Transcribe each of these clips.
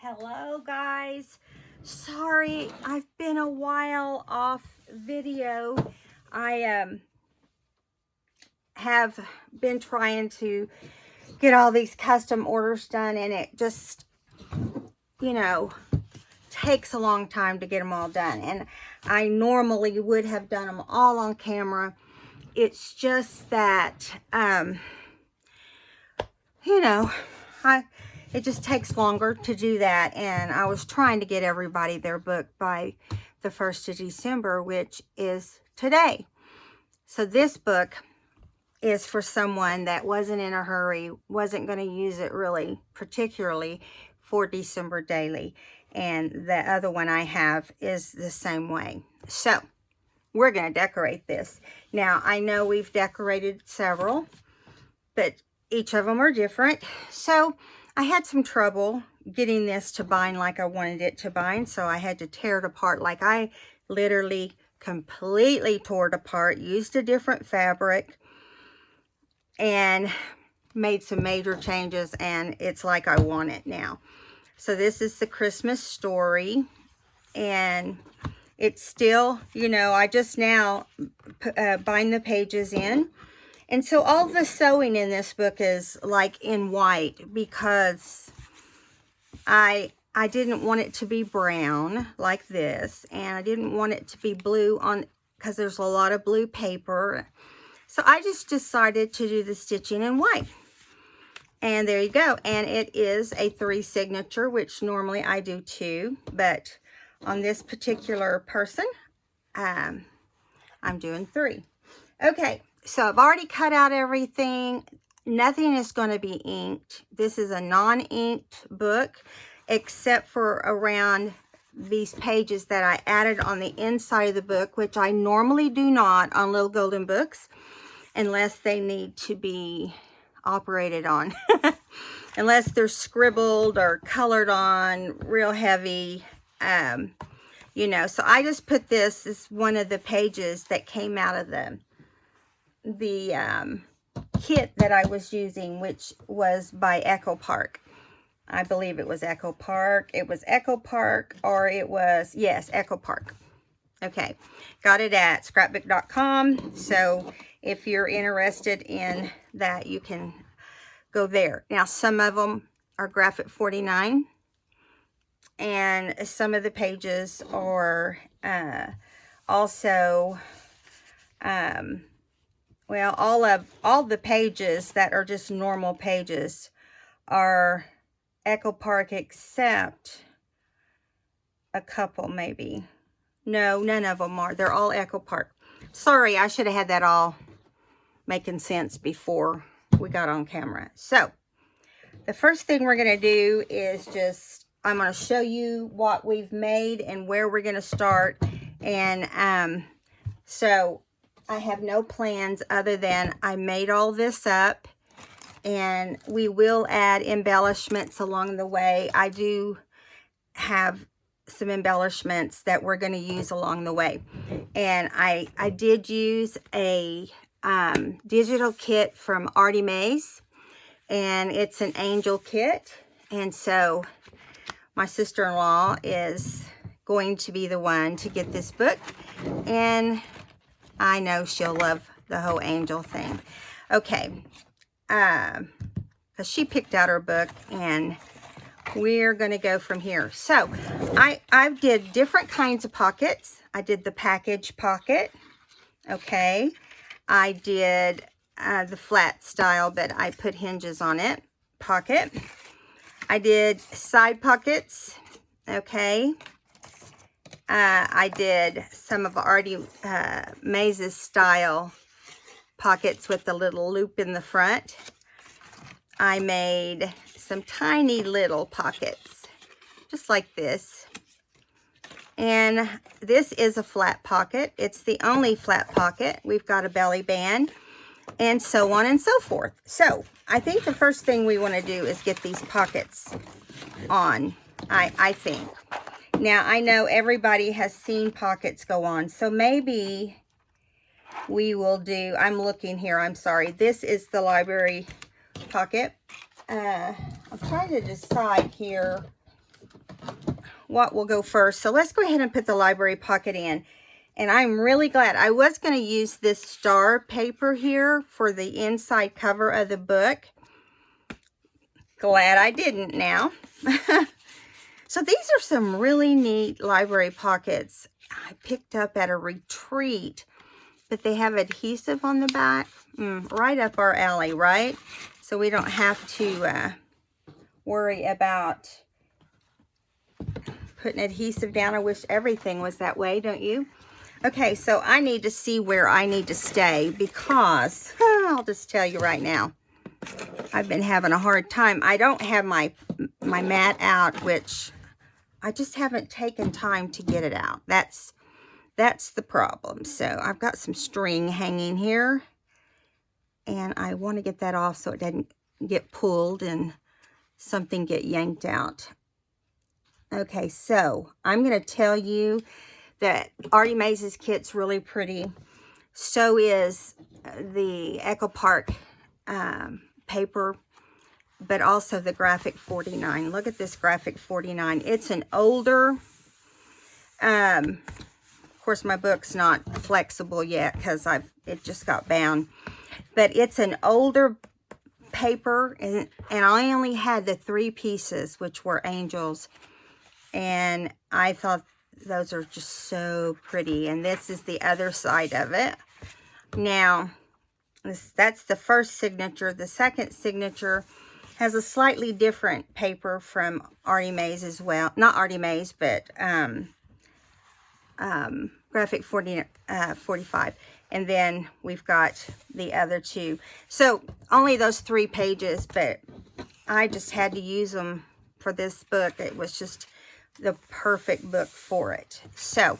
Hello guys, sorry I've been a while off video. I have been trying to get all these custom orders done, and it just, takes a long time to get them all done, and I normally would have done them all on camera. It's just that it just takes longer to do that, and I was trying to get everybody their book by the 1st of December, which is today. So this book is for someone that wasn't in a hurry, wasn't going to use it really particularly for December daily, and the other one I have is the same way. So we're going to decorate this. Now, I know we've decorated several, but each of them are different. So I had some trouble getting this to bind like I wanted it to bind, so I had to tear it apart. Like, I literally completely tore it apart, used a different fabric, and made some major changes, and it's like I want it now. So this is the Christmas story, and it's still, I just now bind the pages in. And so all the sewing in this book is like in white, because I didn't want it to be brown like this, and I didn't want it to be blue because there's a lot of blue paper. So I just decided to do the stitching in white. And there you go. And it is a 3 signature, which normally I do 2, but on this particular person, I'm doing 3. Okay. So I've already cut out everything. Nothing is going to be inked. This is a non-inked book, except for around these pages that I added on the inside of the book, which I normally do not on Little Golden Books, unless they need to be operated on. Unless they're scribbled or colored on real heavy, So I just put this as one of the pages that came out of the kit that I was using, which was by Echo Park. I believe it was Echo Park. It was Echo Park, or it was, yes, Echo Park. Okay, got it at scrapbook.com. So if you're interested in that, you can go there. Now, some of them are graphic 49, and some of the pages are also well, all the pages that are just normal pages are Echo Park, except a couple maybe. No, none of them are. They're all Echo Park. Sorry, I should have had that all making sense before we got on camera. So the first thing we're going to do is I'm going to show you what we've made and where we're going to start. And so I have no plans other than I made all this up, and we will add embellishments along the way. I do have some embellishments that we're going to use along the way. And I did use a digital kit from Artie Mays, and it's an angel kit. And so my sister-in-law is going to be the one to get this book, and I know she'll love the whole angel thing. Okay, because she picked out her book, and we're going to go from here. So I did different kinds of pockets. I did the package pocket. Okay, I did the flat style, but I put hinges on it pocket. I did side pockets. Okay. I did some of Artie Mays' style pockets with the little loop in the front. I made some tiny little pockets, just like this. And this is a flat pocket. It's the only flat pocket. We've got a belly band, and so on and so forth. So I think the first thing we want to do is get these pockets on, I think. Now, I know everybody has seen pockets go on, so maybe we will do, I'm looking here, I'm sorry. This is the library pocket. I'm trying to decide here what will go first. So let's go ahead and put the library pocket in. And I'm really glad. I was going to use this star paper here for the inside cover of the book. Glad I didn't now. So these are some really neat library pockets I picked up at a retreat. But they have adhesive on the back. Right up our alley, right? So we don't have to worry about putting adhesive down. I wish everything was that way, don't you? Okay, so I need to see where I need to stay because, I'll just tell you right now, I've been having a hard time. I don't have my mat out, which I just haven't taken time to get it out. That's the problem. So I've got some string hanging here, and I want to get that off so it doesn't get pulled and something get yanked out. Okay, so I'm going to tell you that Artie Mays' kit's really pretty. So is the Echo Park paper, but also the Graphic 49. Look at this Graphic 49. It's an older, of course my book's not flexible yet because it just got bound, but it's an older paper, and I only had the 3 pieces, which were angels, and I thought those are just so pretty. And this is the other side of it. Now, that's the first signature. The second signature has a slightly different paper from Artie Mays as well. Not Artie Mays, but Graphic 45. And then we've got the other 2. So only those 3 pages, but I just had to use them for this book. It was just the perfect book for it. So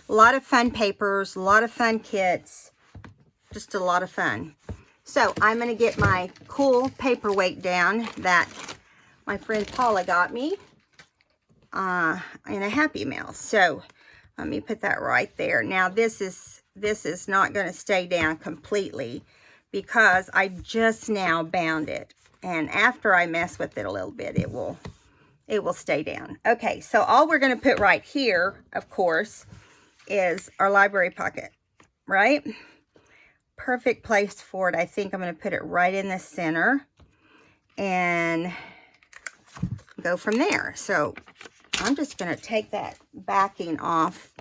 a lot of fun papers, a lot of fun kits, just a lot of fun. So I'm going to get my cool paperweight down that my friend Paula got me in a Happy Mail. So let me put that right there. Now this is not going to stay down completely because I just now bound it, and after I mess with it a little bit, it will stay down. Okay, so all we're going to put right here, of course, is our library pocket, right? Perfect place for it. I think I'm going to put it right in the center and go from there. So I'm just going to take that backing off,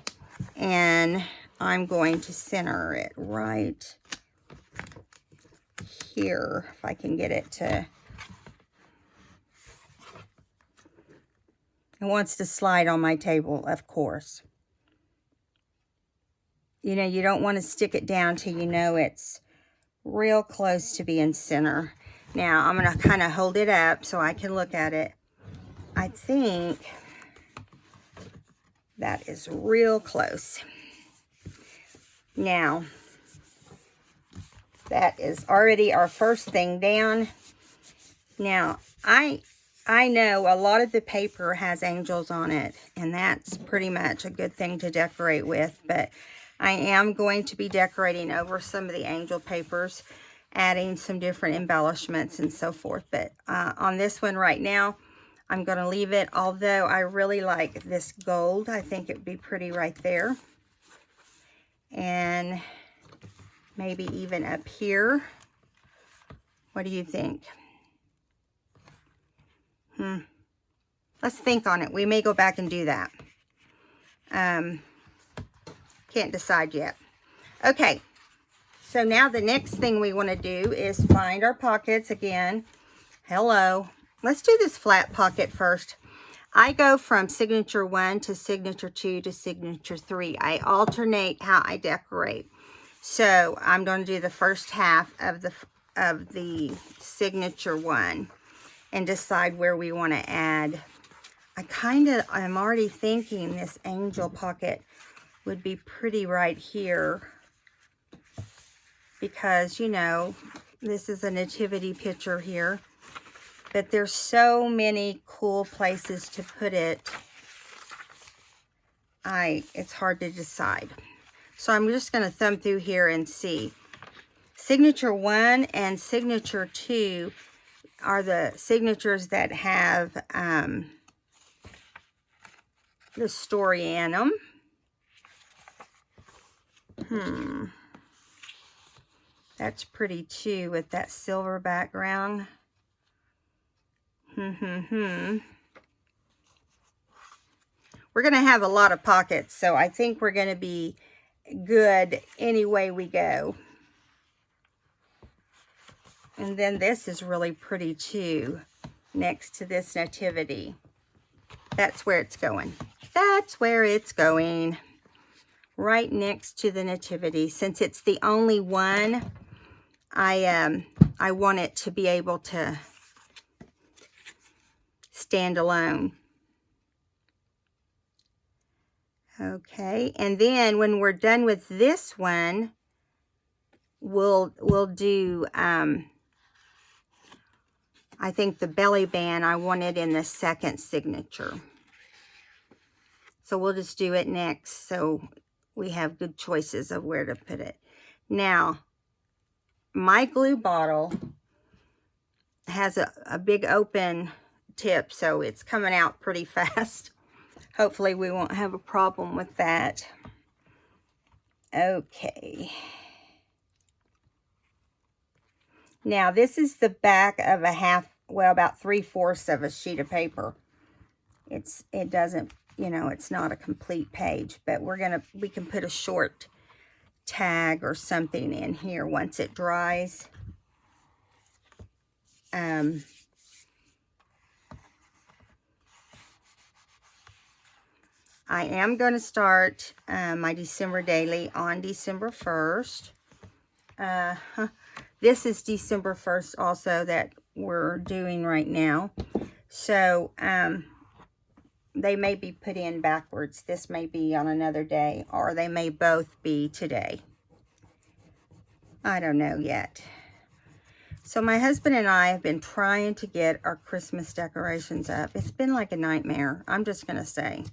and I'm going to center it right here, if I can get it to... It wants to slide on my table, of course. You know, you don't want to stick it down till you know it's real close to being center. Now, I'm going to kind of hold it up so I can look at it. I think that is real close. Now, that is already our first thing down. Now, I know a lot of the paper has angels on it, and that's pretty much a good thing to decorate with, but I am going to be decorating over some of the angel papers, adding some different embellishments and so forth. But on this one right now, I'm going to leave it, although I really like this gold. I think it would be pretty right there. And maybe even up here. What do you think? Let's think on it. We may go back and do that. Can't decide yet. Okay, so now the next thing we want to do is find our pockets again. Hello. Let's do this flat pocket first. I go from signature 1 to signature 2 to signature 3. I alternate how I decorate. So I'm going to do the first half of the signature 1 and decide where we want to add. I'm already thinking this angel pocket would be pretty right here because, you know, this is a nativity picture here, but there's so many cool places to put it. It's hard to decide. So I'm just going to thumb through here and see. Signature 1 and signature 2 are the signatures that have the story in them. That's pretty too with that silver background. We're going to have a lot of pockets, so I think we're going to be good any way we go. And then this is really pretty too, next to this nativity. That's where it's going. That's where it's going. Right next to the nativity. Since it's the only one, I want it to be able to stand alone. Okay, and then when we're done with this one, we'll do I think the belly band, I want it in the second signature. So we'll just do it next so we have good choices of where to put it. Now, my glue bottle has a big open tip, so it's coming out pretty fast. Hopefully we won't have a problem with that. Okay. Now this is the back of a about 3/4 of a sheet of paper. It doesn't, you know, it's not a complete page, but we can put a short tag or something in here once it dries. I am going to start my December daily on December 1st. This is December 1st also that we're doing right now. So they may be put in backwards. This may be on another day, or they may both be today. I don't know yet. So my husband and I have been trying to get our Christmas decorations up. It's been like a nightmare. I'm just going to say.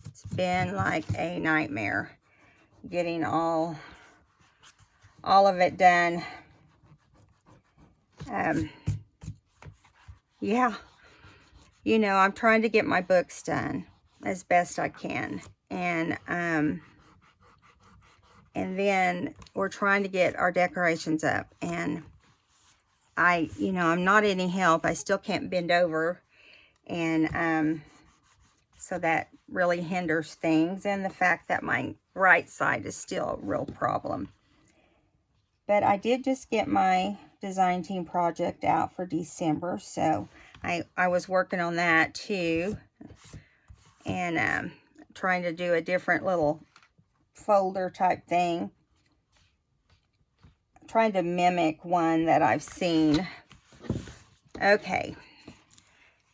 It's been like a nightmare getting all of it done. Yeah, you know, I'm trying to get my books done as best I can, and then we're trying to get our decorations up, and you know, I'm not any help. I still can't bend over, and so that really hinders things, and the fact that my right side is still a real problem. But I did just get my design team project out for December, so I was working on that too, and trying to do a different little folder type thing, trying to mimic one that I've seen. Okay,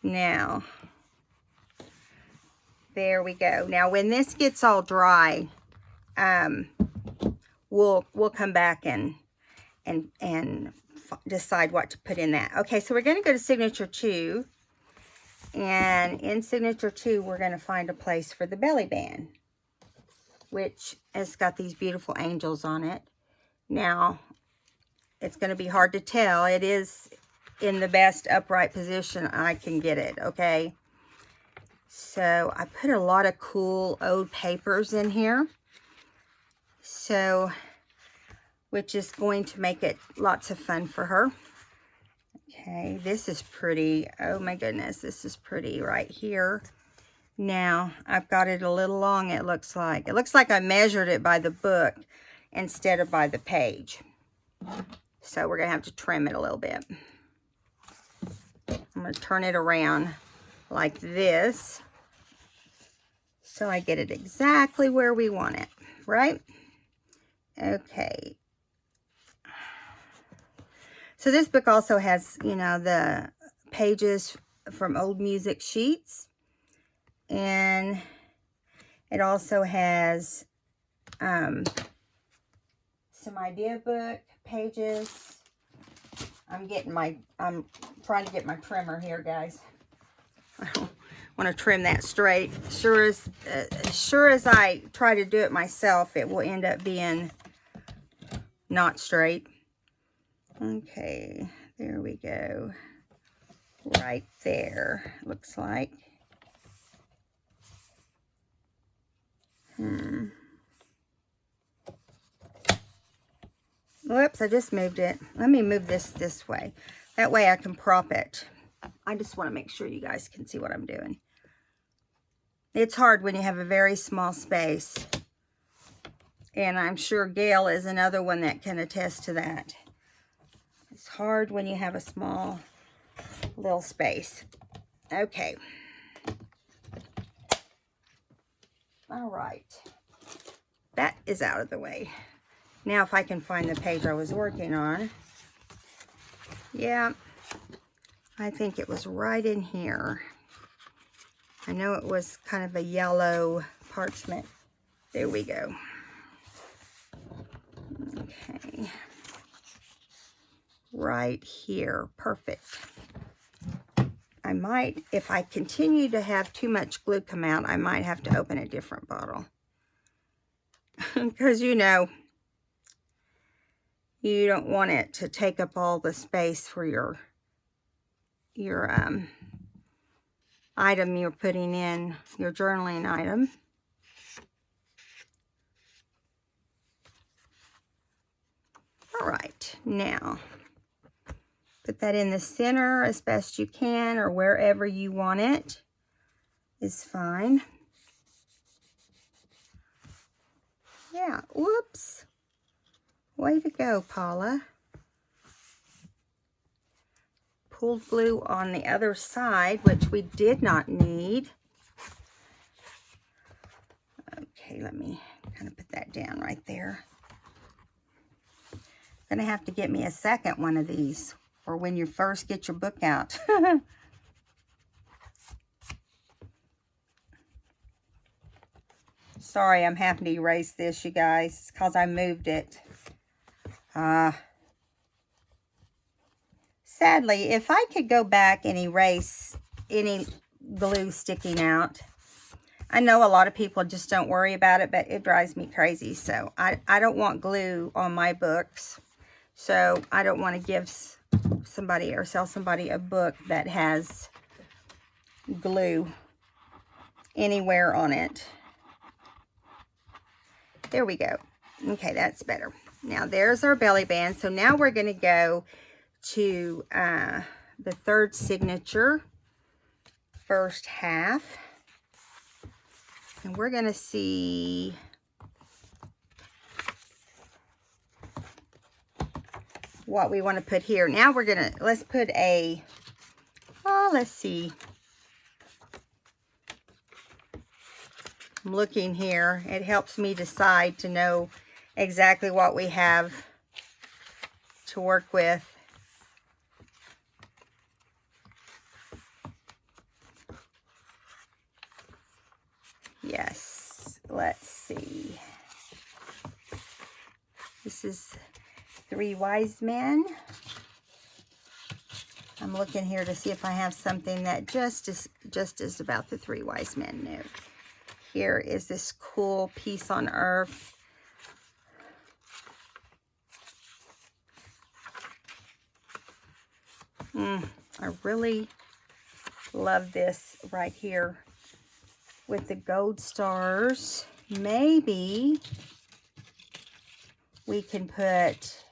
now there we go. Now when this gets all dry, we'll come back and decide what to put in that. Okay, so we're going to go to signature 2, and in signature 2 we're going to find a place for the belly band, which has got these beautiful angels on it. Now it's going to be hard to tell. It is in the best upright position I can get it. Okay, so I put a lot of cool old papers in here, so which is going to make it lots of fun for her. Okay, this is pretty. Oh my goodness, this is pretty right here. Now, I've got it a little long, it looks like. It looks like I measured it by the book instead of by the page. So we're going to have to trim it a little bit. I'm going to turn it around like this, so I get it exactly where we want it, right? Okay. So this book also has, you know, the pages from old music sheets. And it also has some idea book pages. I'm trying to get my trimmer here, guys. I don't want to trim that straight. Sure as I try to do it myself, it will end up being not straight. Okay, there we go. Right there, looks like. Whoops, I just moved it. Let me move this way. That way I can prop it. I just want to make sure you guys can see what I'm doing. It's hard when you have a very small space. And I'm sure Gail is another one that can attest to that. It's hard when you have a small little space. Okay. All right. That is out of the way. Now if I can find the page I was working on. Yeah. I think it was right in here. I know it was kind of a yellow parchment. There we go. Okay. Right here. Perfect. I might, if I continue to have too much glue come out, I might have to open a different bottle. Because, you know, you don't want it to take up all the space for your item you're putting in, your journaling item. All right, now put that in the center as best you can, or wherever you want it is fine. Yeah, whoops. Way to go, Paula. Pulled glue on the other side, which we did not need. Okay, let me kind of put that down right there. Gonna have to get me a second one of these for when you first get your book out. Sorry, I'm having to erase this, you guys, because I moved it. Sadly, if I could go back and erase any glue sticking out, I know a lot of people just don't worry about it, but it drives me crazy. So I don't want glue on my books. So I don't want to give somebody or sell somebody a book that has glue anywhere on it. There we go. Okay, that's better. Now there's our belly band. So now we're going to go to the third signature, first half. And we're going to see what we want to put here. Now we're going to, let's put a, let's see. I'm looking here. It helps me decide to know exactly what we have to work with. Yes, let's see. This is Three Wise Men. I'm looking here to see if I have something that just is about the Three Wise Men. No. Here is this cool Peace on Earth. I really love this right here with the gold stars. Maybe we can put,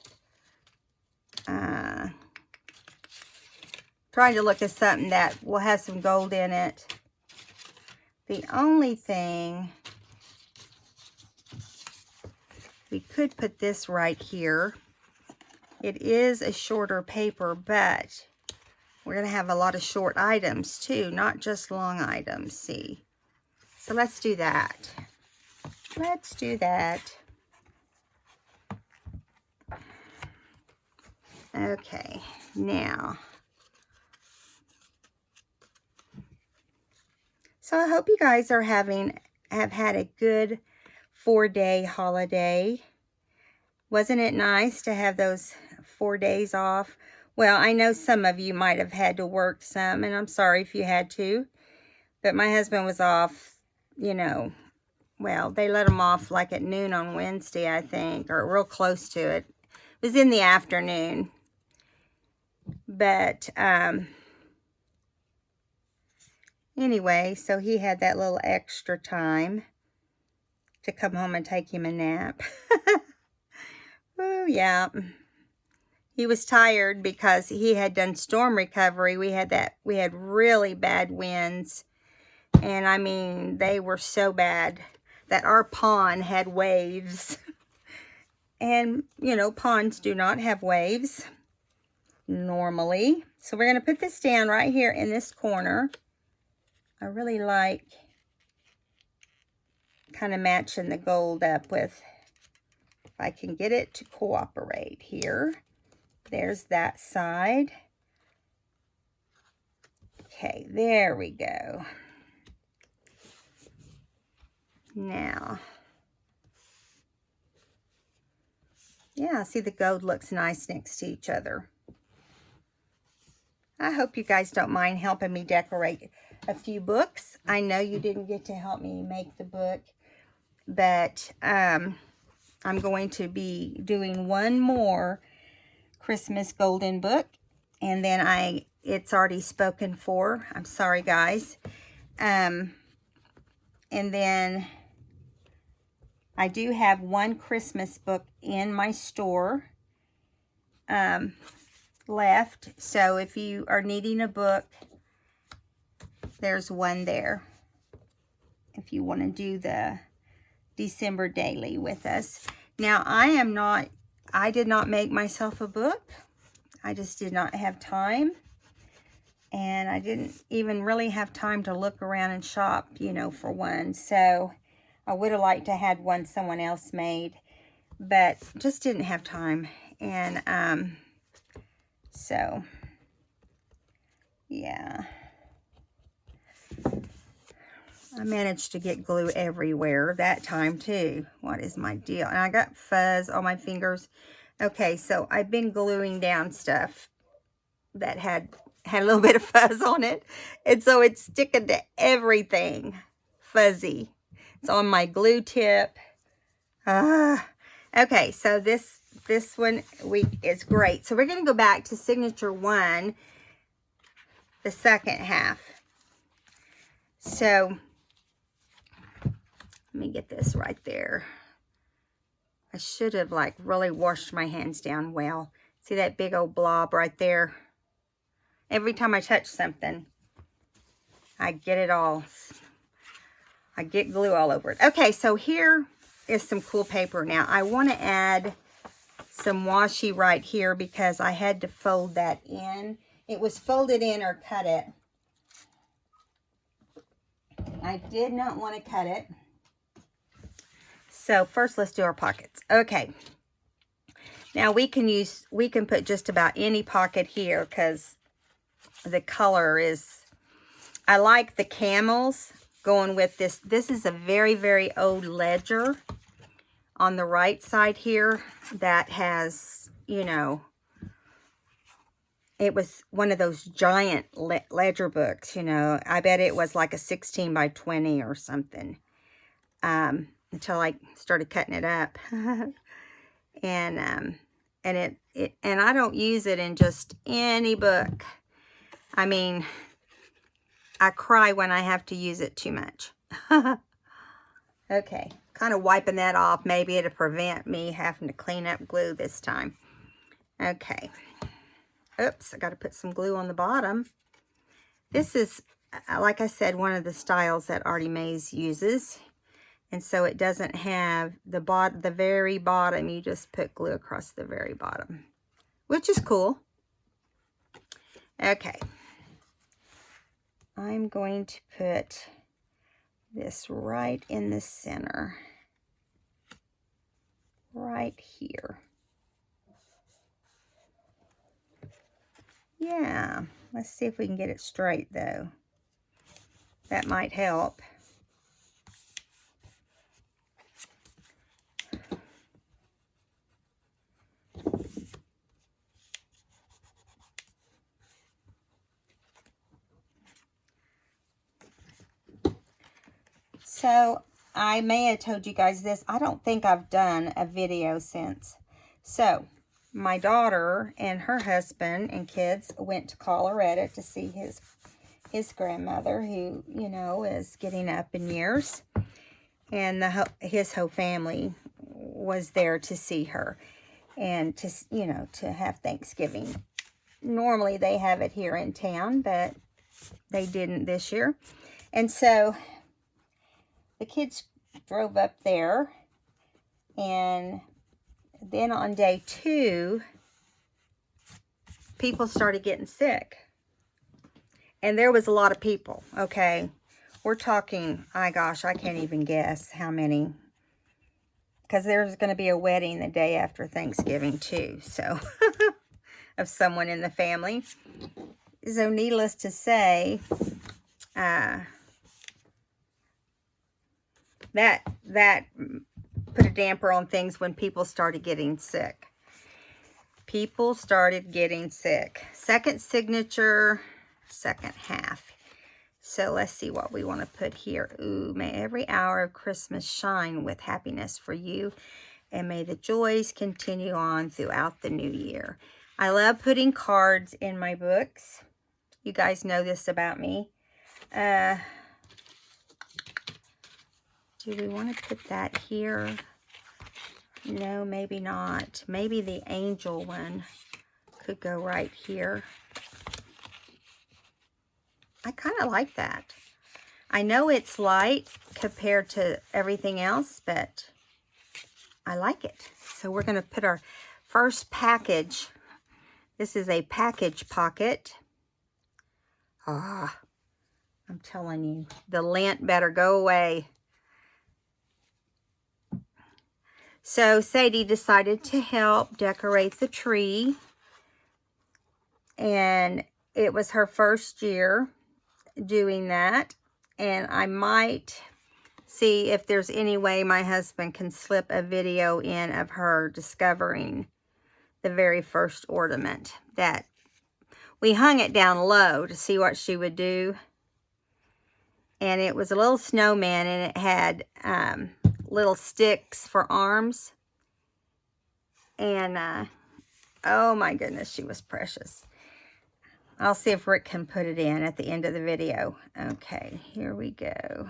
trying to look at something that will have some gold in it. The only thing, we could put this right here. It is a shorter paper, but we're going to have a lot of short items too, not just long items, see. So let's do that. Let's do that. Okay, now. So I hope you guys are have had a good 4-day holiday. Wasn't it nice to have those 4 days off? Well, I know some of you might have had to work some, and I'm sorry if you had to. But my husband was off, you know, well, they let him off like at noon on Wednesday, I think, or real close to it. It was in the afternoon. But, anyway, so he had that little extra time. to come home and take him a nap. Oh, yeah. He was tired because he had done storm recovery. We had really bad winds. And I mean, they were so bad that our pond had waves. And, you know, ponds do not have waves normally. So we're going to put this down right here in this corner. I really like kind of matching the gold up with, if I can get it to cooperate here. There's that side. Okay, there we go. Now, yeah, see the gold looks nice next to each other. I hope you guys don't mind helping me decorate a few books. I know you didn't get to help me make the book, but I'm going to be doing one more Christmas golden book, and then it's already spoken for. I'm sorry, guys. And then I do have one Christmas book in my store left. So if you are needing a book, there's one there. If you want to do the December daily with us. Now, I did not make myself a book. I just did not have time. And I didn't even really have time to look around and shop, you know, for one. So I would have liked to had one someone else made, but just didn't have time. And so, yeah. I managed to get glue everywhere that time too. What is my deal? And I got fuzz on my fingers. Okay, so I've been gluing down stuff that had a little bit of fuzz on it. And so it's sticking to everything fuzzy. It's on my glue tip. Okay, so this one is great. So we're going to go back to Signature 1, the second half. So let me get this right there. I should have like really washed my hands down well. See that big old blob right there? Every time I touch something, I get it all. I get glue all over it. Okay, so here is some cool paper. Now, I want to add some washi right here because I had to fold that in. It was folded in or cut it. I did not want to cut it. So first let's do our pockets. Okay. Now we can put just about any pocket here because the color is, I like the camels going with this. This is a very, very old ledger on the right side here that has, you know, it was one of those giant ledger books, you know. I bet it was like a 16 by 20 or something. Until I started cutting it up. And I don't use it in just any book. I mean, I cry when I have to use it too much. Okay, kind of wiping that off. Maybe it'll prevent me having to clean up glue this time. Okay. Oops, I got to put some glue on the bottom. This is, like I said, one of the styles that Artie Mays uses. And so it doesn't have the very bottom. You just put glue across the very bottom, which is cool. Okay. I'm going to put this right in the center. Right here. Yeah. Let's see if we can get it straight, though. That might help. So, I may have told you guys this. I don't think I've done a video since. So, my daughter and her husband and kids went to Colorado to see his grandmother, who, you know, is getting up in years. and his whole family was there to see her and to, you know, to have Thanksgiving. Normally they have it here in town, but they didn't this year. And so the kids drove up there, and then on day 2, people started getting sick. And there was a lot of people, okay? We're talking, my gosh, I can't even guess how many. Because there's going to be a wedding the day after Thanksgiving too, so, of someone in the family. So needless to say, that put a damper on things when people started getting sick. People started getting sick. Second signature, second half. So let's see what we want to put here. Ooh, may every hour of Christmas shine with happiness for you, and may the joys continue on throughout the new year. I love putting cards in my books. You guys know this about me. Do we want to put that here? No, maybe not. Maybe the angel one could go right here. I kind of like that. I know it's light compared to everything else, but I like it. So we're going to put our first package. This is a package pocket. Ah, I'm telling you, the lint better go away. So Sadie decided to help decorate the tree, and it was her first year doing that, and I might see if there's any way my husband can slip a video in of her discovering the very first ornament. That we hung it down low to see what she would do, and it was a little snowman, and it had little sticks for arms, and oh my goodness, she was precious. I'll see if Rick can put it in at the end of the video. Okay, here we go.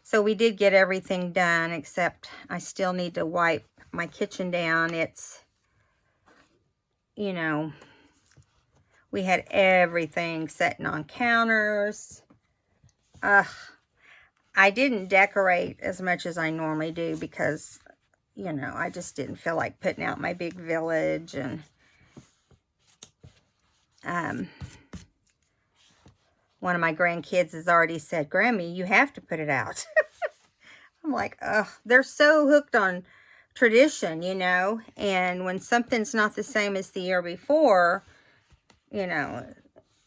So we did get everything done, except I still need to wipe my kitchen down. It's, you know, we had everything sitting on counters. I didn't decorate as much as I normally do because, you know, I just didn't feel like putting out my big village. And one of my grandkids has already said, Grammy, you have to put it out. I'm like, ugh, they're so hooked on tradition, you know, and when something's not the same as the year before, you know,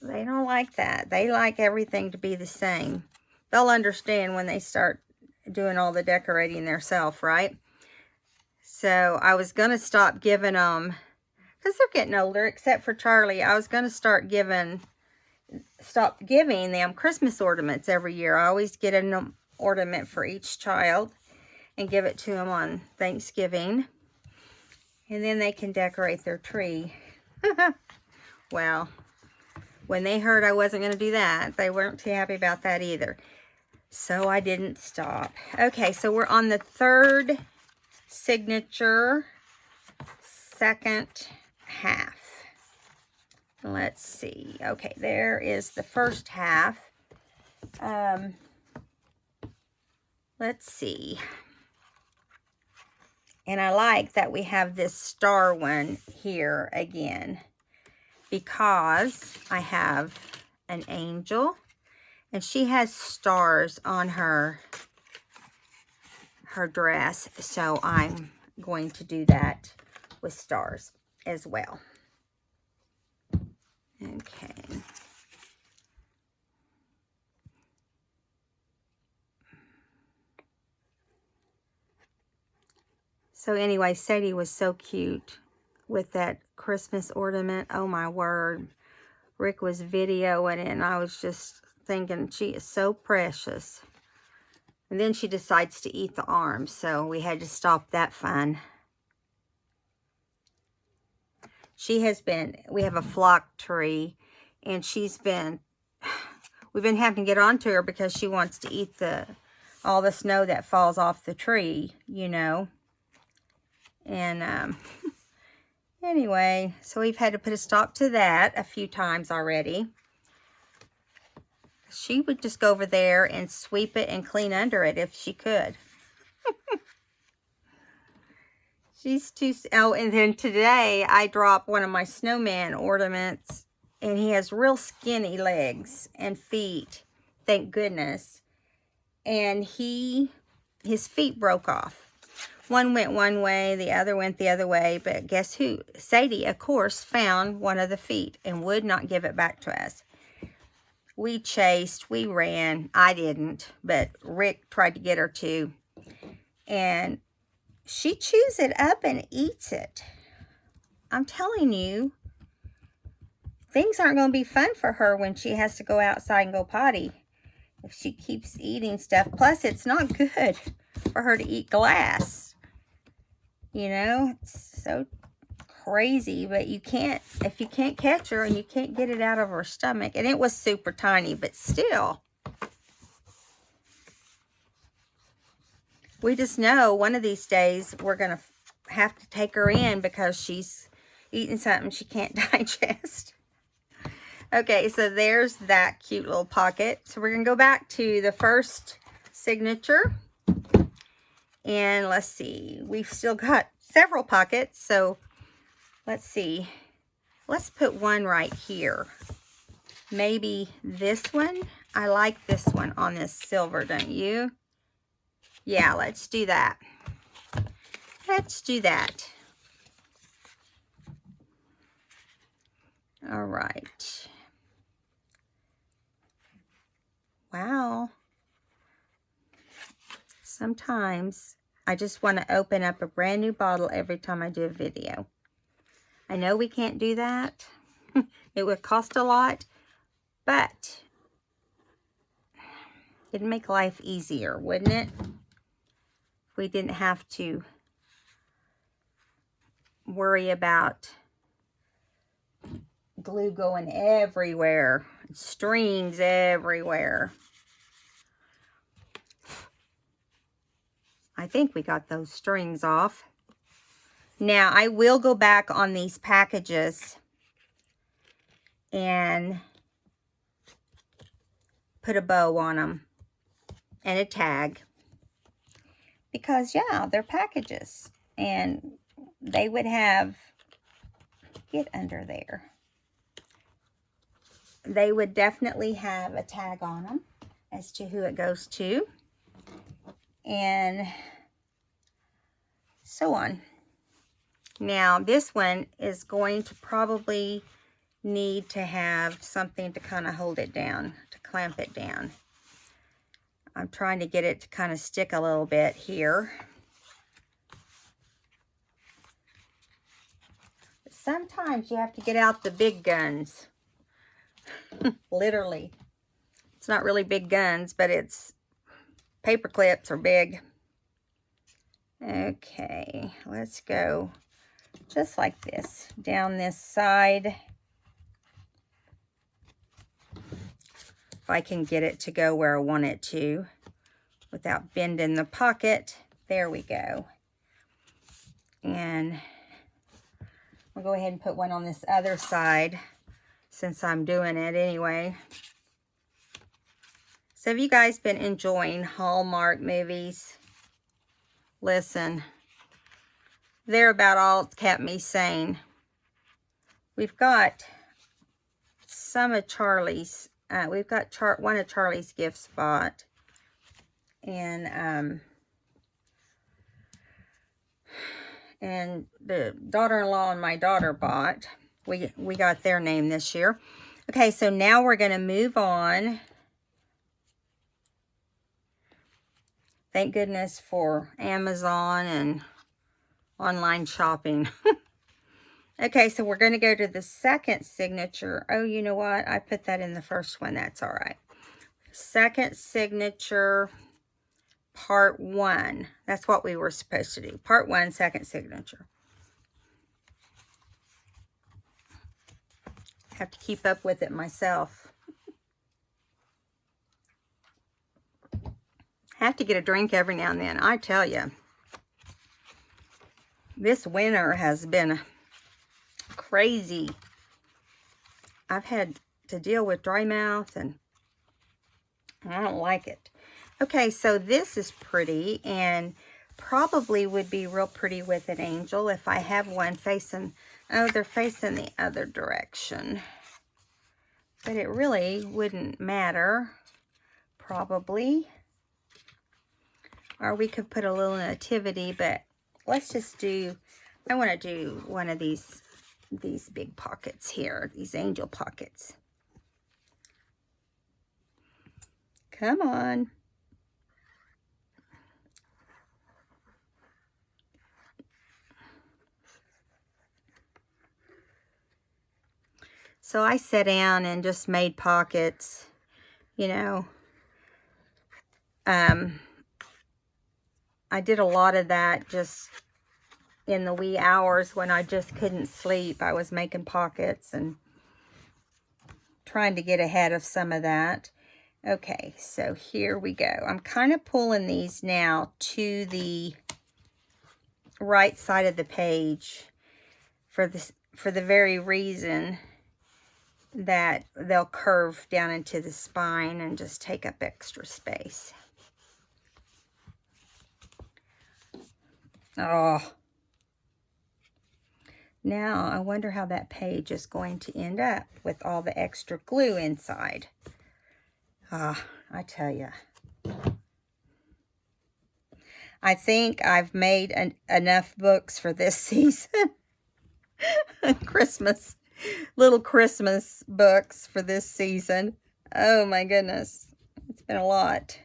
they don't like that. They like everything to be the same. They'll understand when they start doing all the decorating themselves, right? So I was going to stop giving them, because they're getting older, except for Charlie. I was going to stop giving them Christmas ornaments every year. I always get an ornament for each child and give it to them on Thanksgiving. And then they can decorate their tree. Well, when they heard I wasn't going to do that, they weren't too happy about that either. So I didn't stop. Okay, so we're on the third signature, second half. Let's see. Okay, there is the first half. Let's see. And I like that we have this star one here again, because I have an angel, and she has stars on her dress, so I'm going to do that with stars as well. Okay. So anyway, Sadie was so cute with that Christmas ornament. Oh my word. Rick was videoing it, and I was just thinking, she is so precious. And then she decides to eat the arms, so we had to stop that fun. She has been, we have a flock tree, and she's been, we've been having to get onto her because she wants to eat all the snow that falls off the tree, you know. And anyway, so we've had to put a stop to that a few times already. She would just go over there and sweep it and clean under it if she could. She's too... Oh, and then today I dropped one of my snowman ornaments, and he has real skinny legs and feet, thank goodness. And his feet broke off. One went one way, the other went the other way, but guess who? Sadie, of course, found one of the feet and would not give it back to us. We chased, we ran. I didn't, but Rick tried to get her to. And she chews it up and eats it. I'm telling you, things aren't going to be fun for her when she has to go outside and go potty. If she keeps eating stuff. Plus, it's not good for her to eat glass. You know, it's so crazy, but you can't, if you can't catch her and you can't get it out of her stomach. And it was super tiny, but still. We just know one of these days we're going to have to take her in because she's eating something she can't digest. Okay, so there's that cute little pocket. So we're going to go back to the first signature. And let's see, we've still got several pockets. So let's see. Let's put one right here. Maybe this one. I like this one on this silver, don't you? Yeah, let's do that. Let's do that. All right. Wow. Sometimes I just want to open up a brand new bottle every time I do a video. I know we can't do that. It would cost a lot, but it'd make life easier, wouldn't it? If we didn't have to worry about glue going everywhere, strings everywhere. I think we got those strings off. Now, I will go back on these packages and put a bow on them and a tag. Because, yeah, they're packages. And they would have, get under there. They would definitely have a tag on them as to who it goes to. And so on. Now, this one is going to probably need to have something to kind of hold it down, to clamp it down. I'm trying to get it to kind of stick a little bit here. Sometimes you have to get out the big guns. Literally. It's not really big guns, but it's paper clips are big. Okay, let's go just like this, down this side. If I can get it to go where I want it to without bending the pocket. There we go. And I'll go ahead and put one on this other side since I'm doing it anyway. So have you guys been enjoying Hallmark movies? Listen, they're about all that's kept me sane. We've got some of Charlie's, we've got one of Charlie's Gift Spot. And the daughter-in-law and my daughter bought. We got their name this year. Okay, so now we're going to move on. Thank goodness for Amazon and online shopping. Okay, so we're going to go to the second signature. Oh, you know what? I put that in the first one. That's all right. Second signature, part 1. That's what we were supposed to do. Part 1, second signature. Have to keep up with it myself. Have to get a drink every now and then. I tell you, this winter has been crazy. I've had to deal with dry mouth and I don't like it. Okay, so this is pretty and probably would be real pretty with an angel if I have one facing, oh, they're facing the other direction. But it really wouldn't matter, probably. Or we could put a little nativity, but let's just do, I want to do one of these big pockets here, these angel pockets. Come on. So I sat down and just made pockets, you know. I did a lot of that just in the wee hours when I just couldn't sleep. I was making pockets and trying to get ahead of some of that. Okay, so here we go. I'm kind of pulling these now to the right side of the page for the very reason that they'll curve down into the spine and just take up extra space. Oh. Now, I wonder how that page is going to end up with all the extra glue inside. Ah, I tell you. I think I've made enough books for this season. Little Christmas books for this season. Oh my goodness. It's been a lot.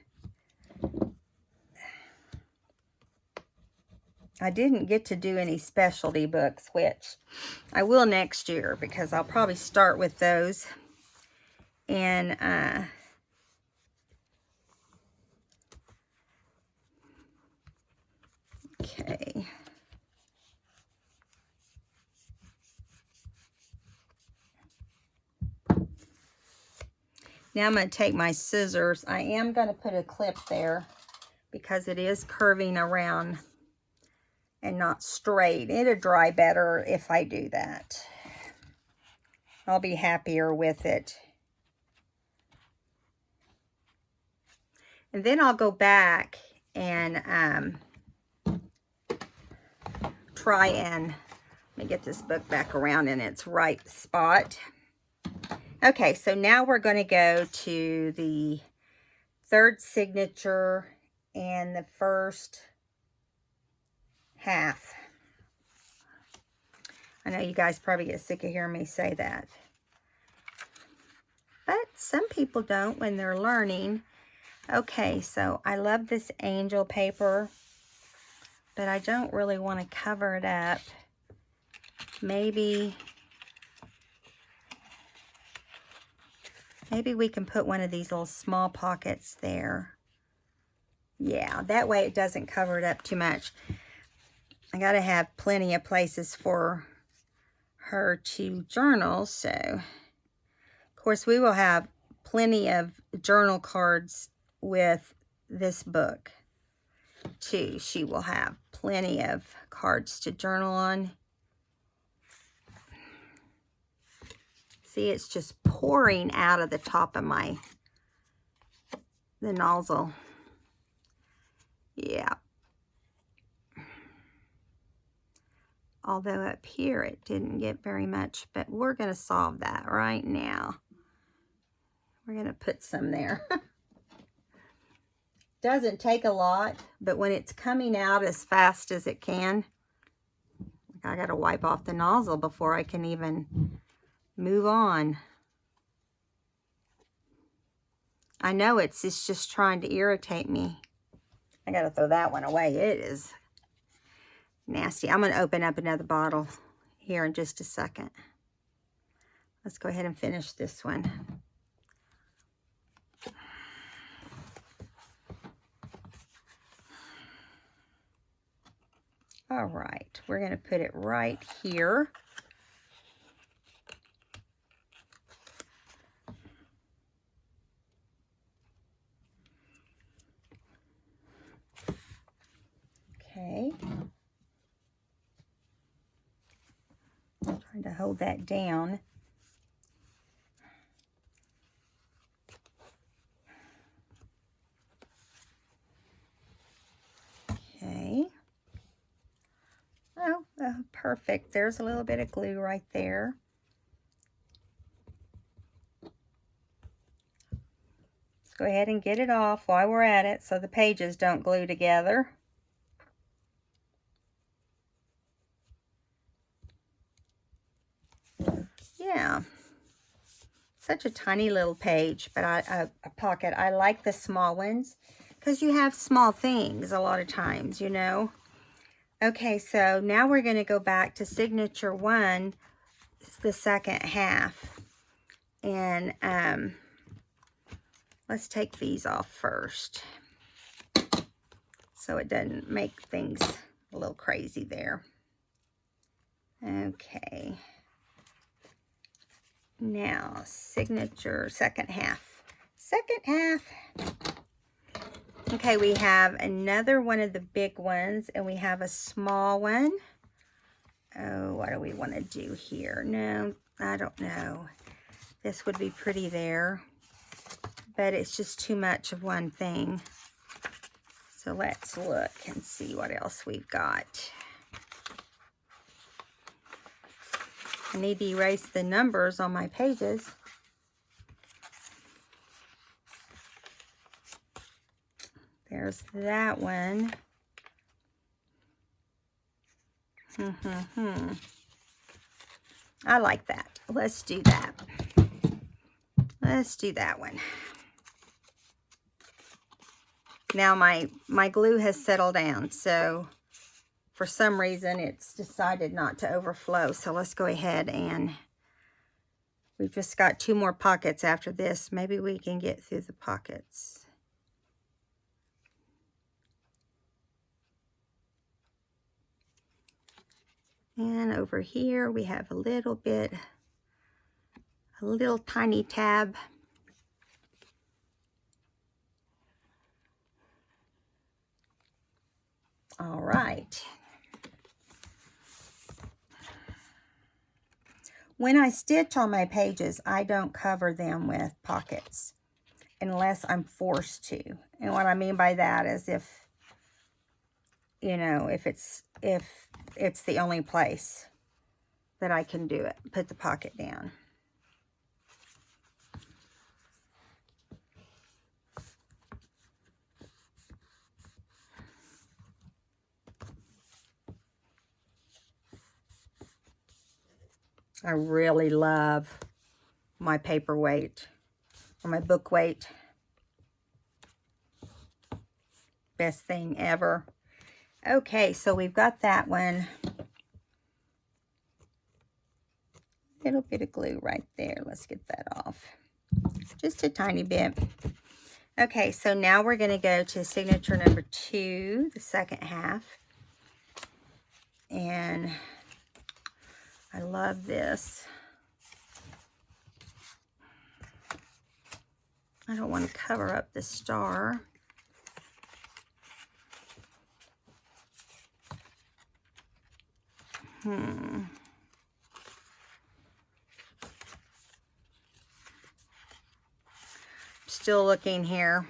I didn't get to do any specialty books, which I will next year because I'll probably start with those. And okay. Now I'm going to take my scissors. I am going to put a clip there because it is curving around and not straight. It'll dry better if I do that. I'll be happier with it. And then I'll go back and try and, let me get this book back around in its right spot. Okay, so now we're going to go to the third signature and the first half. I know you guys probably get sick of hearing me say that. But some people don't when they're learning. Okay, so I love this angel paper, but I don't really want to cover it up. Maybe we can put one of these little small pockets there. Yeah, that way it doesn't cover it up too much. I gotta have plenty of places for her to journal, so of course we will have plenty of journal cards with this book too. She will have plenty of cards to journal on. See, it's just pouring out of the top of the nozzle. Yeah. Although up here it didn't get very much, but we're going to solve that right now. We're going to put some there. Doesn't take a lot, but when it's coming out as fast as it can, I got to wipe off the nozzle before I can even move on. I know it's just trying to irritate me. I got to throw that one away. It is nasty. I'm going to open up another bottle here in just a second. Let's go ahead and finish this one. All right, we're going to put it right here. to hold that down. Okay. Oh, perfect. There's a little bit of glue right there. Let's go ahead and get it off while we're at it so the pages don't glue together. Yeah. Such a tiny little page, but a pocket. I like the small ones because you have small things a lot of times, you know. Okay, so now we're going to go back to signature 1, the second half. And let's take these off first so it doesn't make things a little crazy there. Okay. Now, signature second half. Second half. Okay, we have another one of the big ones, and we have a small one. Oh, what do we want to do here? No, I don't know. This would be pretty there, but it's just too much of one thing. So let's look and see what else we've got. I need to erase the numbers on my pages. There's that one. I like that. Let's do that. Let's do that one. Now my glue has settled down, so for some reason it's decided not to overflow. So let's go ahead, and we've just got 2 more pockets after this. Maybe we can get through the pockets. And over here we have a little tiny tab. All right. When I stitch on my pages, I don't cover them with pockets unless I'm forced to. And what I mean by that is if, you know, if it's the only place that I can do it, put the pocket down. I really love my paperweight or my book weight. Best thing ever. Okay, so we've got that one. Little bit of glue right there. Let's get that off. Just a tiny bit. Okay, so now we're going to go to signature number 2, the second half. And I love this. I don't want to cover up the star. Still looking here.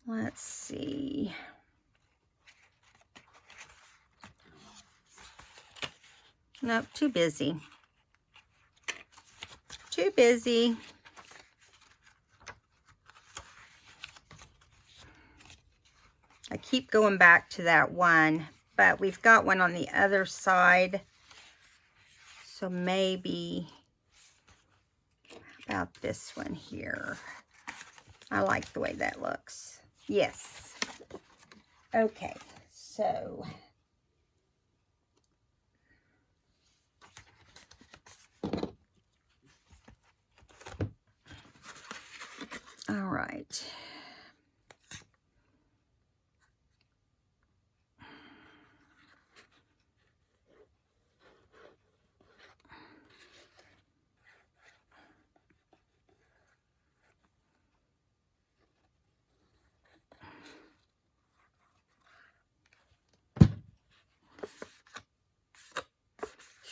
Let's see. Nope, too busy. Too busy. I keep going back to that one, but we've got one on the other side. So maybe, how about this one here? I like the way that looks. Yes. Okay, so all right.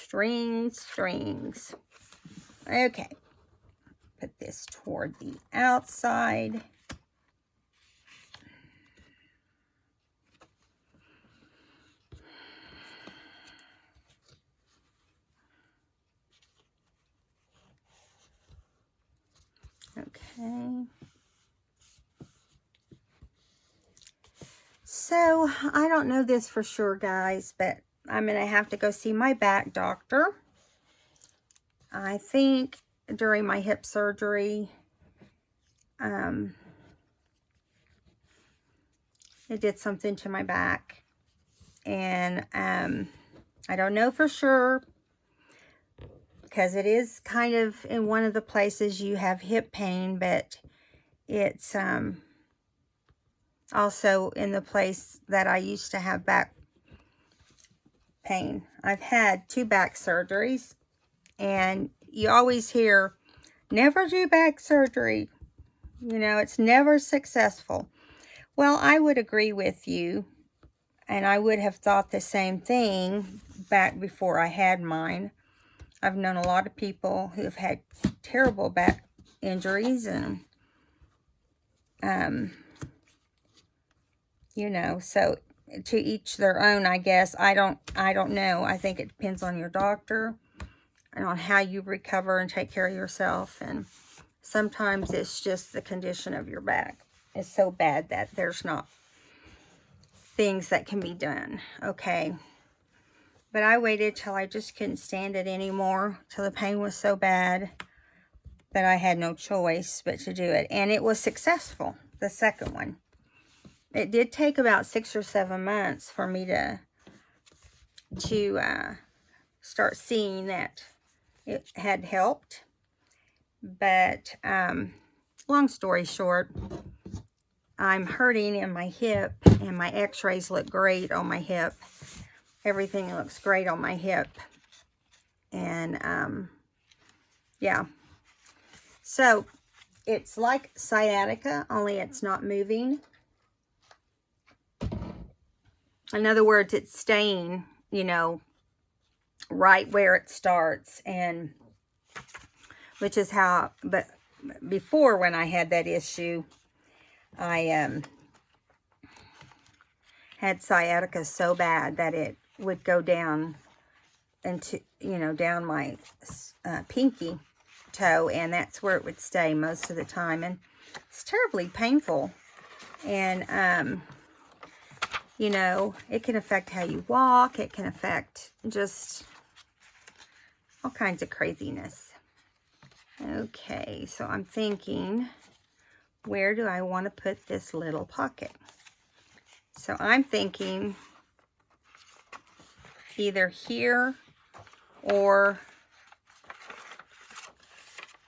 strings. Okay, put this toward the outside. Okay. So, I don't know this for sure, guys, but I'm going to have to go see my back doctor. I think during my hip surgery, it did something to my back. And I don't know for sure, because it is kind of in one of the places you have hip pain, but it's also in the place that I used to have back pain. I've had 2 back surgeries, and you always hear, never do back surgery. You know, it's never successful. Well, I would agree with you, and I would have thought the same thing back before I had mine. I've known a lot of people who have had terrible back injuries, and you know, so to each their own, I guess. I don't know. I think it depends on your doctor and on how you recover and take care of yourself. And sometimes it's just the condition of your back is so bad that there's not things that can be done. Okay. But I waited till I just couldn't stand it anymore, till the pain was so bad that I had no choice but to do it. And it was successful, the second one. It did take about 6 or 7 months for me to start seeing that it had helped. But long story short, I'm hurting in my hip, and my x-rays look great on my hip. Everything looks great on my hip. And yeah. So it's like sciatica, only it's not moving. In other words, it's staying, you know, right where it starts. And which is how, but before, when I had that issue, I had sciatica so bad that it would go down into, you know, down my pinky toe, and that's where it would stay most of the time. And it's terribly painful. And you know, it can affect how you walk. It can affect just all kinds of craziness. Okay, so I'm thinking, where do I want to put this little pocket? So I'm thinking either here or,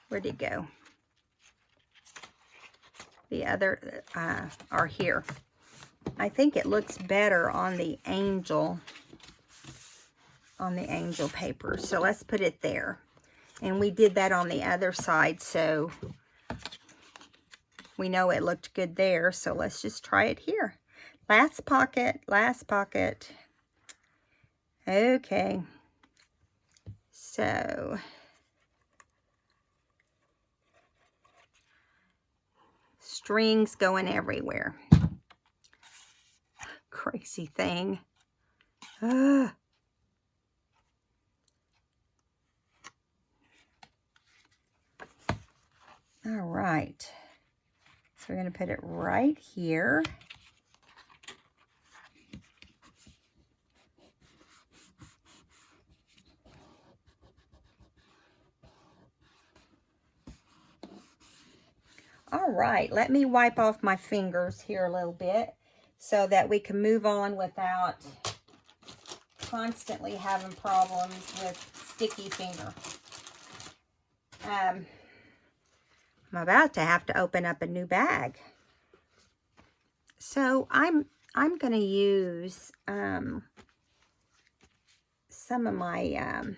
where'd it go? The other, are here. I think it looks better on the angel paper. So let's put it there. And we did that on the other side, so we know it looked good there. So let's just try it here. Last pocket, last pocket. Okay. So strings going everywhere. Crazy thing. All right. So we're going to put it right here. All right, let me wipe off my fingers here a little bit so that we can move on without constantly having problems with sticky finger. I'm about to have to open up a new bag. So I'm going to use some of my, I'm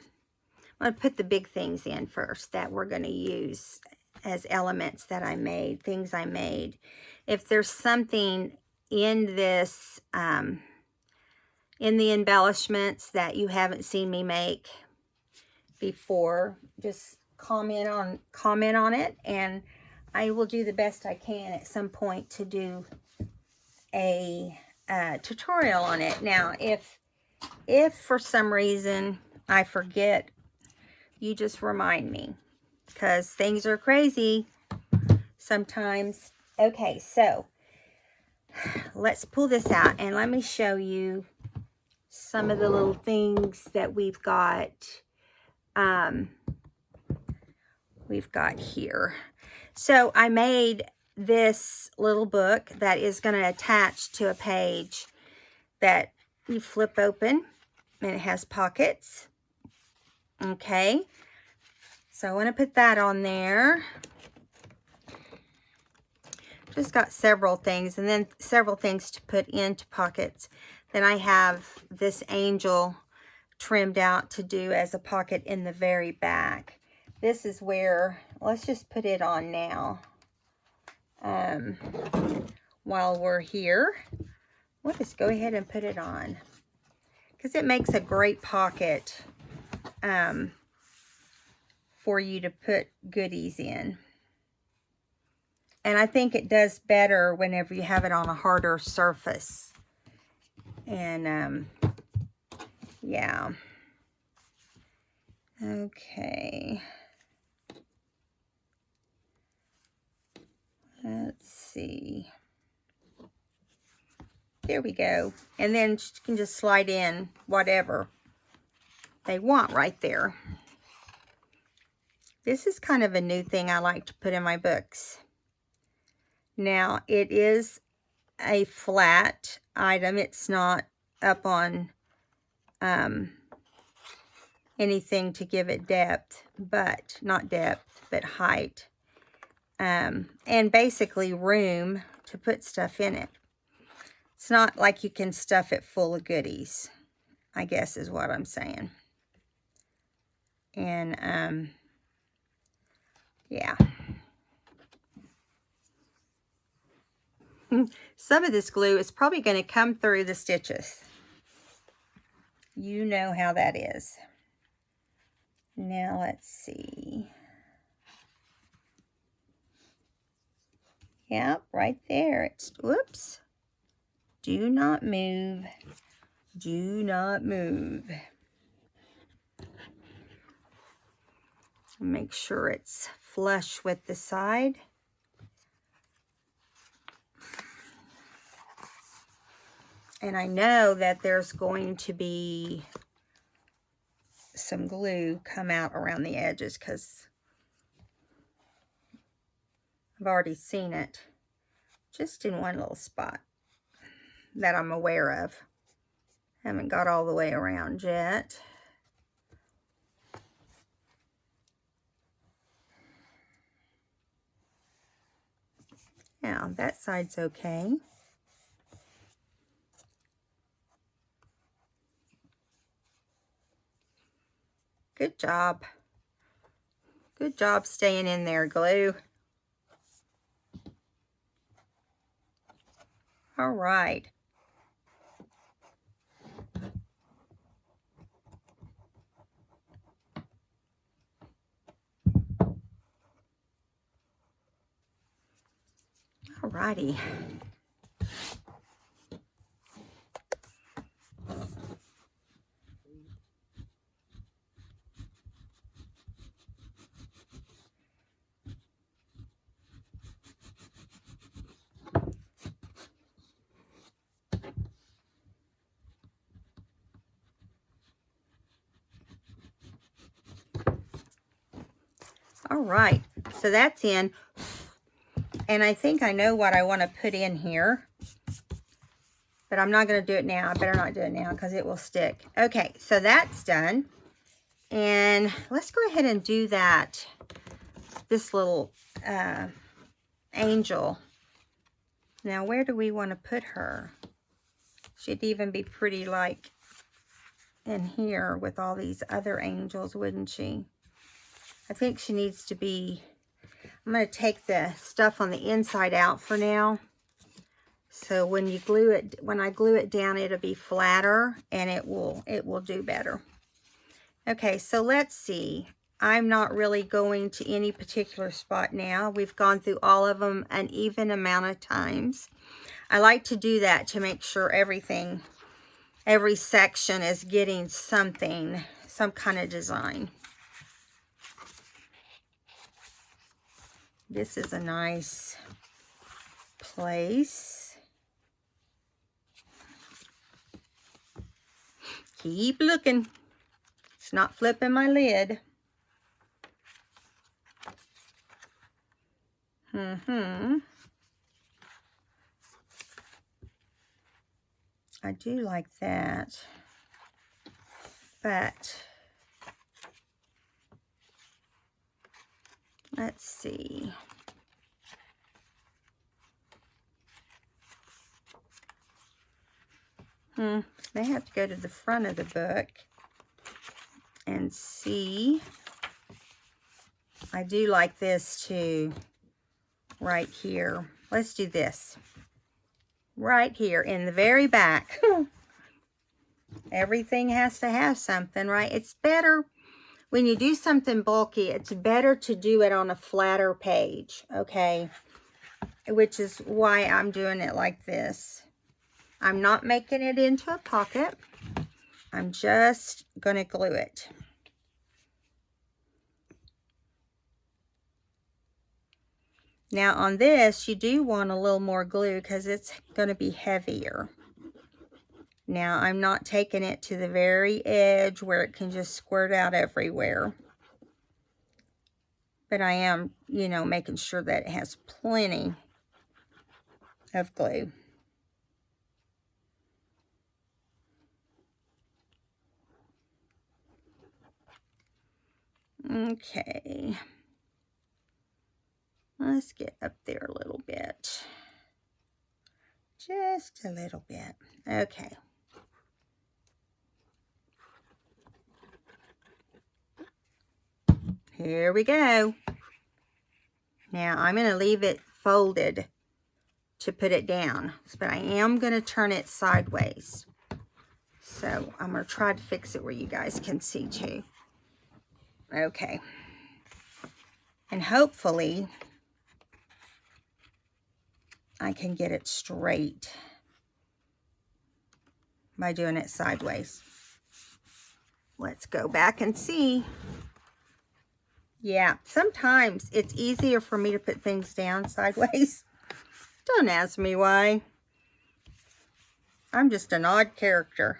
going to put the big things in first that we're going to use as elements that I made, things I made. If there's something in this, in the embellishments that you haven't seen me make, before. Just comment on it, and I will do the best I can at some point to do a tutorial on it. Now, if for some reason I forget, you just remind me, because things are crazy sometimes. Okay, so let's pull this out and let me show you some of the little things that we've got here. So I made this little book that is going to attach to a page that you flip open, and it has pockets. Okay, so I want to put that on there. Just got several things, and then several things to put into pockets. Then I have this angel trimmed out to do as a pocket in the very back. This is where, let's just put it on now. While we're here, we'll just go ahead and put it on, because it makes a great pocket for you to put goodies in. And I think it does better whenever you have it on a harder surface. And yeah. Okay. Let's see. There we go. And then you can just slide in whatever they want right there. This is kind of a new thing I like to put in my books. Now, it is a flat item. It's not up on anything to give it depth, but not depth, but height. And basically room to put stuff in it. It's not like you can stuff it full of goodies, I guess is what I'm saying. And yeah. Some of this glue is probably going to come through the stitches. You know how that is. Now let's see. Yep, right there. It's, whoops. Do not move. Do not move. Make sure it's flush with the side. And I know that there's going to be some glue come out around the edges, because I've already seen it just in one little spot that I'm aware of. Haven't got all the way around yet. Now that side's okay. Good job. Good job staying in there, glue. All right. All righty. All right, so that's in, and I think I know what I want to put in here, but I'm not going to do it now. I better not do it now because it will stick. Okay, so that's done, and let's go ahead and do that, this little angel. Now, where do we want to put her? She'd even be pretty like in here with all these other angels, wouldn't she? I think she needs to be, I'm going to take the stuff on the inside out for now. So when you glue it, when I glue it down, it'll be flatter and it will do better. Okay, so let's see. I'm not really going to any particular spot now. We've gone through all of them an even amount of times. I like to do that to make sure everything, every section is getting something, some kind of design. This is a nice place. Keep looking. It's not flipping my lid. I do like that. But let's see. They have to go to the front of the book and see. I do like this too, right here. Let's do this. Right here in the very back. Everything has to have something, right? It's better when you do something bulky, it's better to do it on a flatter page, okay? Which is why I'm doing it like this. I'm not making it into a pocket. I'm just going to glue it. Now on this, you do want a little more glue because it's going to be heavier. Now I'm not taking it to the very edge where it can just squirt out everywhere. But I am, you know, making sure that it has plenty of glue. Okay. Let's get up there a little bit. Just a little bit. Okay. Here we go. Now I'm going to leave it folded to put it down, but I am going to turn it sideways. So I'm going to try to fix it where you guys can see too. Okay. And hopefully I can get it straight by doing it sideways. Let's go back and see. Yeah, sometimes it's easier for me to put things down sideways. Don't ask me why. I'm just an odd character.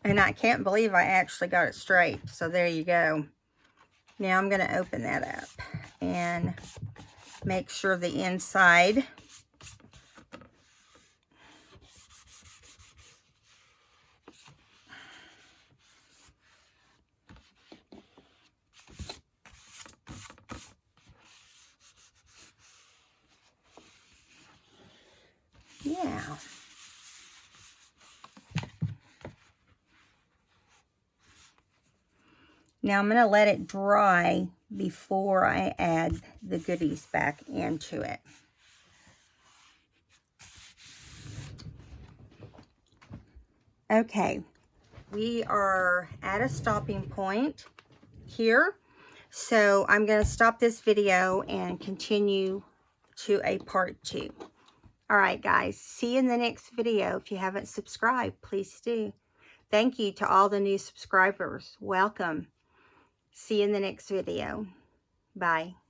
And I can't believe I actually got it straight. So there you go. Now I'm going to open that up and make sure the inside yeah. Now I'm going to let it dry before I add the goodies back into it. Okay, we are at a stopping point here. So I'm going to stop this video and continue to a part 2. All right, guys, see you in the next video. If you haven't subscribed, please do. Thank you to all the new subscribers. Welcome. See you in the next video. Bye.